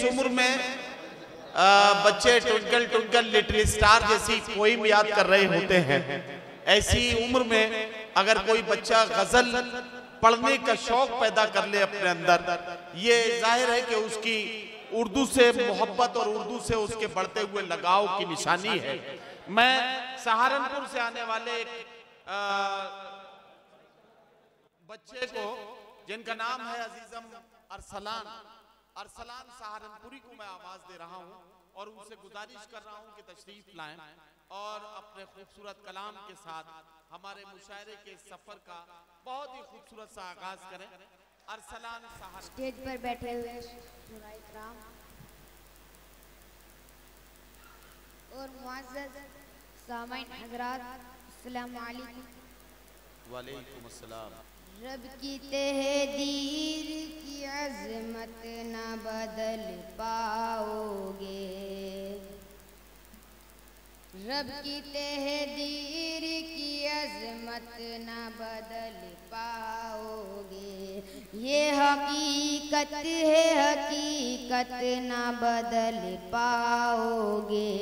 जिस उम्र में बच्चे ट्विंकल ट्विंकल लिटिल स्टार जैसी पोइम याद कर रहे होते हैं, ऐसी उम्र में अगर कोई बच्चा गजल पढ़ने का शौक पैदा कर ले अपने अंदर, ये जाहिर है कि उसकी उर्दू से मोहब्बत और उर्दू से उसके बढ़ते हुए लगाव की निशानी है। मैं सहारनपुर से आने वाले एक बच्चे को, जिनका नाम है अजीजम अरसलान सहारनपुरी को मैं आवाज दे रहा हूं और उनसे गुजारिश कर रहा हूं कि तशरीफ लाएं और अपने खूबसूरत कलाम के साथ हमारे मुशायरे के सफर का बहुत ही खूबसूरत सा आगाज करें। अरसलान सहारनपुरी स्टेज पर बैठे हुए इकराम और मुअज़्ज़ज़ सामाईन हज़रात, अस्सलामु अलैकुम। वालेकुम अस्सलाम। रब की तहदीर की अज़मत न बदल पाओगे, रब की तहदीर की अज़मत न बदल पाओगे। ये हकीकत है, हकीकत न बदल पाओगे।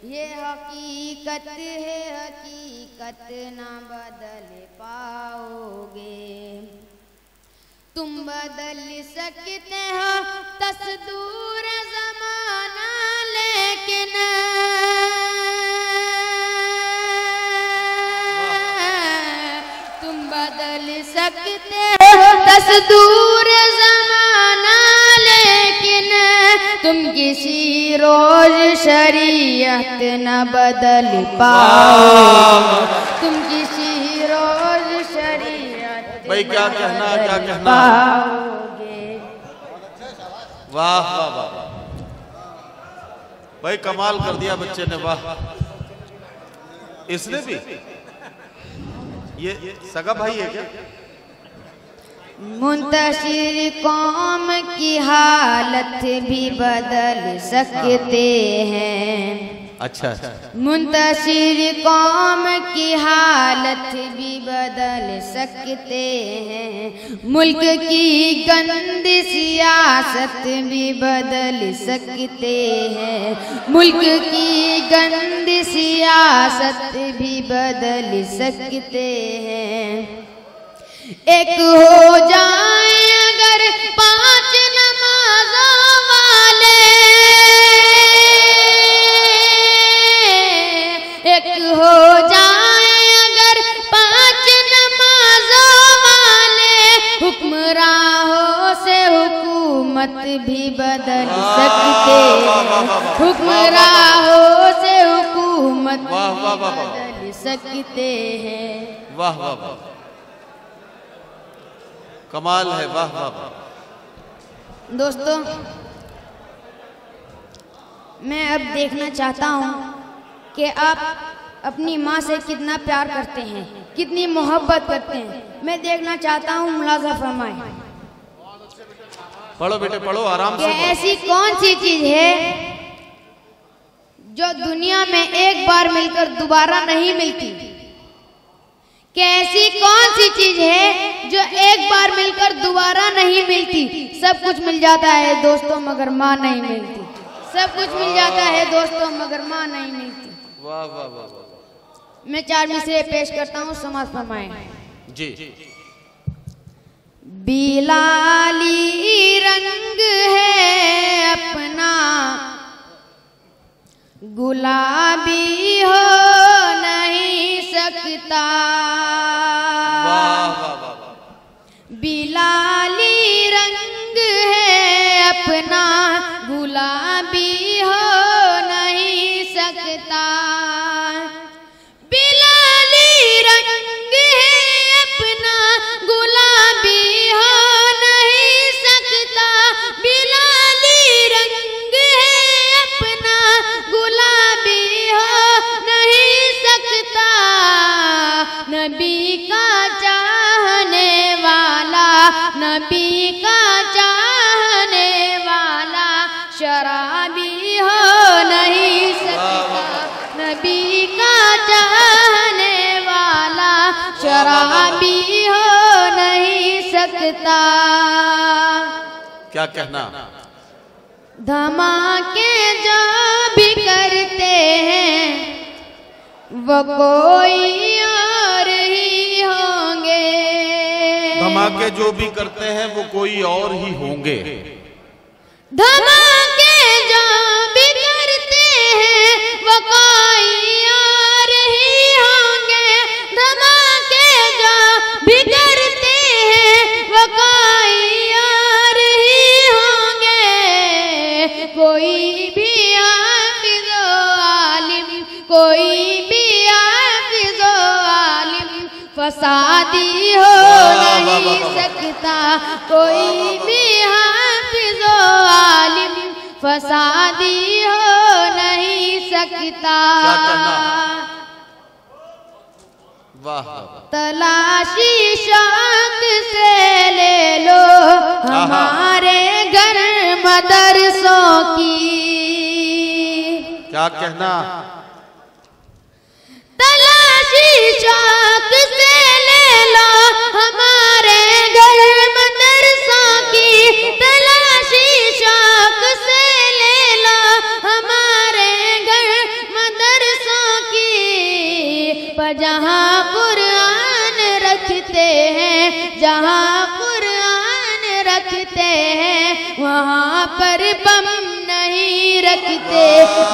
ये हकीकत है, हकीकत न बदल पाओगे। तुम बदल सकते हो तस्दूर ज़माना, लेकिन तुम बदल सकते हो तस्दूर ज़माना, लेकिन तुम किसी रोज शरीयत न बदल पाओ। तुम किसी रोज शरीयत भाई क्या कहना पाओगे। वाह वाह वाह भाई, कमाल कर दिया बच्चे ने, वाह। इसने भी, ये सगा भाई है क्या? मुंतशिर कौम की हालत भी बदल सकते हैं। अच्छा, मुंतशिर कौम की हालत भी बदल सकते हैं। मुल्क की गंदी सियासत भी बदल सकते हैं। मुल्क की गंदी सियासत भी बदल सकते हैं। एक हो जाए अगर 5 नमाज़ों वाले, एक हो जाए अगर 5 नमाज़ों वाले, हुक्मराहों से हुकूमत भी बदल सकते हैं। हुक्मराहों से हुकूमत भी बदल सकते हैं। वाह वाह वाह, कमाल है, वाह वाह वाह। दोस्तों, मैं अब देखना चाहता हूँ कि आप अपनी माँ से कितना प्यार करते हैं, कितनी मोहब्बत करते हैं। मैं देखना चाहता हूँ, मुलाज़ा फरमाएं। पढ़ो बेटे पढ़ो, आराम से। ऐसी कौन सी चीज है जो दुनिया में एक बार मिलकर दोबारा नहीं मिलती? कि ऐसी कौन सी चीज है जो एक बार मिलकर दोबारा नहीं मिलती? सब कुछ मिल जाता है दोस्तों, मगर माँ नहीं मिलती। सब कुछ मिल जाता है दोस्तों, मगर माँ नहीं मिलती। वाह वाह वाह। मैं 4 मिसरे पेश करता हूँ, समाज फरमाएं जी। बिलाली रंग है अपना, गुलाबी हो नहीं सकता। बिलाली रंग है अपना, गुलाबी हो नहीं सकता। बिलाली रंग है अपना, गुलाबी हो नहीं सकता। बिलाली रंग है अपना, गुलाबी हो नहीं सकता। नबी का चाहने वाला, नबी का चाहने वाला शराबी हो नहीं सकता। नबी का चाहने वाला शराबी हो नहीं सकता। क्या कहना? धमाके जो भी करते हैं वो कोई और ही होंगे। धमाके जो भी करते हैं वो कोई और ही होंगे। धमाके जो भी करते हैं वो कोई और ही होंगे। धमाके जो भी करते हैं वो कोई और ही होंगे। कोई भी हाफिज़ आलिम, कोई भी हाफिज़ आलिम फसादी हो नहीं सकता। कोई भी हाफिज़ आलिम फसादी हो नहीं सकता। वाह। तलाशी शौक से ले लो हमारे घर मदरसों की। क्या कहना? तलाशी शौक से ले लो हमारे घर मदरसों की। तलाशी शौक से ले लो हमारे घर मदरसों की। पर जहाँ कुरान रखते हैं, जहाँ कुरान रखते हैं वहाँ पर बम नहीं रखते।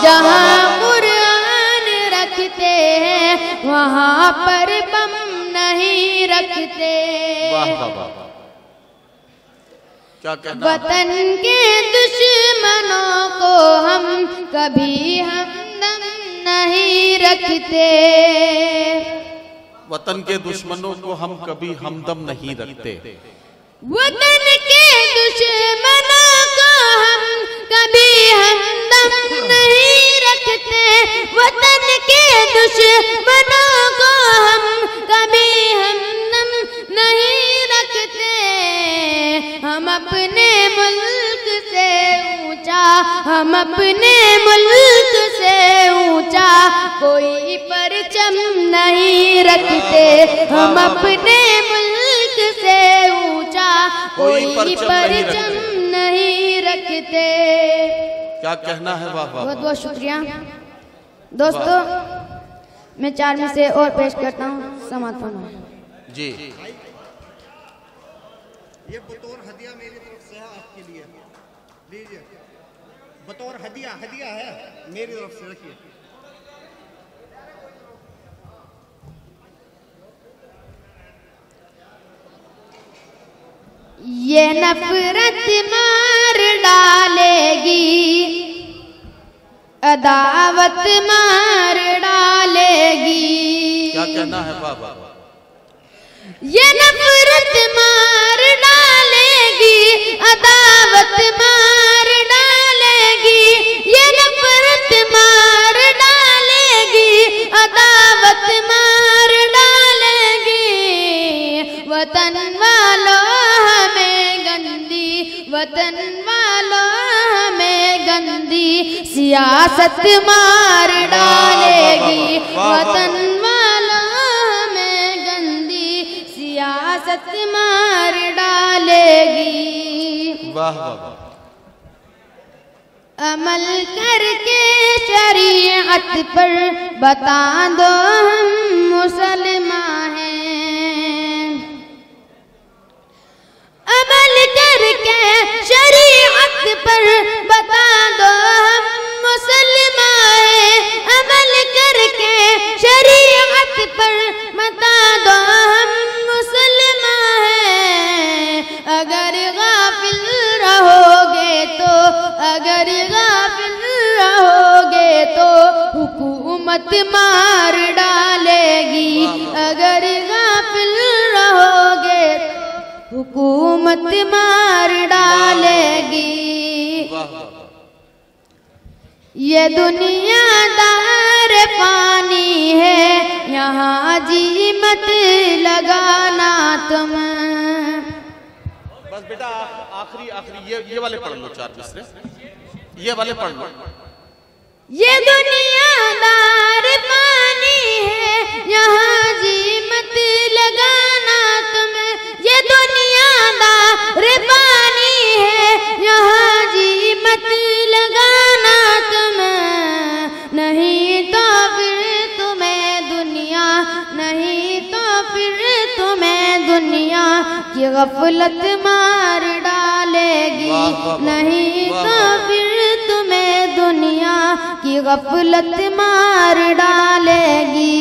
जहाँ कुरान रखते हैं वहाँ पर बम नहीं रखते। वाह वाह वाह। क्या कहना? वतन के दुश्मनों को हम कभी हमदम नहीं रखते। वतन के दुश्मनों को हम कभी हमदम नहीं रखते। वतन के दुश्मनों को हम कभी हमदम नहीं रखते। वतन के दुश्मनों को हम कभी हमदम नहीं रखते। हम अपने मुल्क से ऊंचा, हम अपने मुल्क से ऊंचा कोई परचम नहीं रखते। हम अपने मुल्क से ऊंचा कोई परचम नहीं रखते। क्या कहना है? वाह वाह। बहुत बहुत शुक्रिया दोस्तों। मैं 4 में से और पेश करता हूँ समात फरमाएं जी। ये बतौर हदिया मेरी तरफ से है आपके लिए, लीजिए। बतौर हदिया, हदिया है मेरी तरफ से, रखिए। ये नफरत मार डालेगी, अदावत मार डालेगी। क्या कहना है? वाह वाह। ये नफरत मार डालेगी, अदावत मार डालेगी। ये नफरत मार डालेगी, अदावत मार डालेगी। वतन वालों हमें गंदी, वतन वालों हमें गंदी सियासत मार डालेगी। वतन वालों हमें गंदी सियासत मार डालेगी। वाह वाह। अमल करके शरीयत पर बता दो हम मुसलमान हैं। अमल करके शरीयत पर बता दो हम मुसलमान हैं। अमल करके शरीयत पर बता दो हम मुसलमान हैं। अगर गाफिल रहोगे तो, अगर गाफिल रहोगे तो हुकूमत मार डालेगी। अगर गाफिल रहोगे तो हुकूमत मार डालेगी। ये दुनियादार पानी है, यहाँ जी मत लगाना तुम। बस बेटा आखिरी आखिरी ये वाले पढ़ लो, 4 मिसरे ये वाले पढ़ लो। ये दुनियादार पानी है, यहाँ जी मत लगाना तुम। ये दुनियादार पानी है, यहाँ जी मत की गफलत मार डालेगी, नहीं तो फिर तुम्हें दुनिया की गफलत मार डालेगी।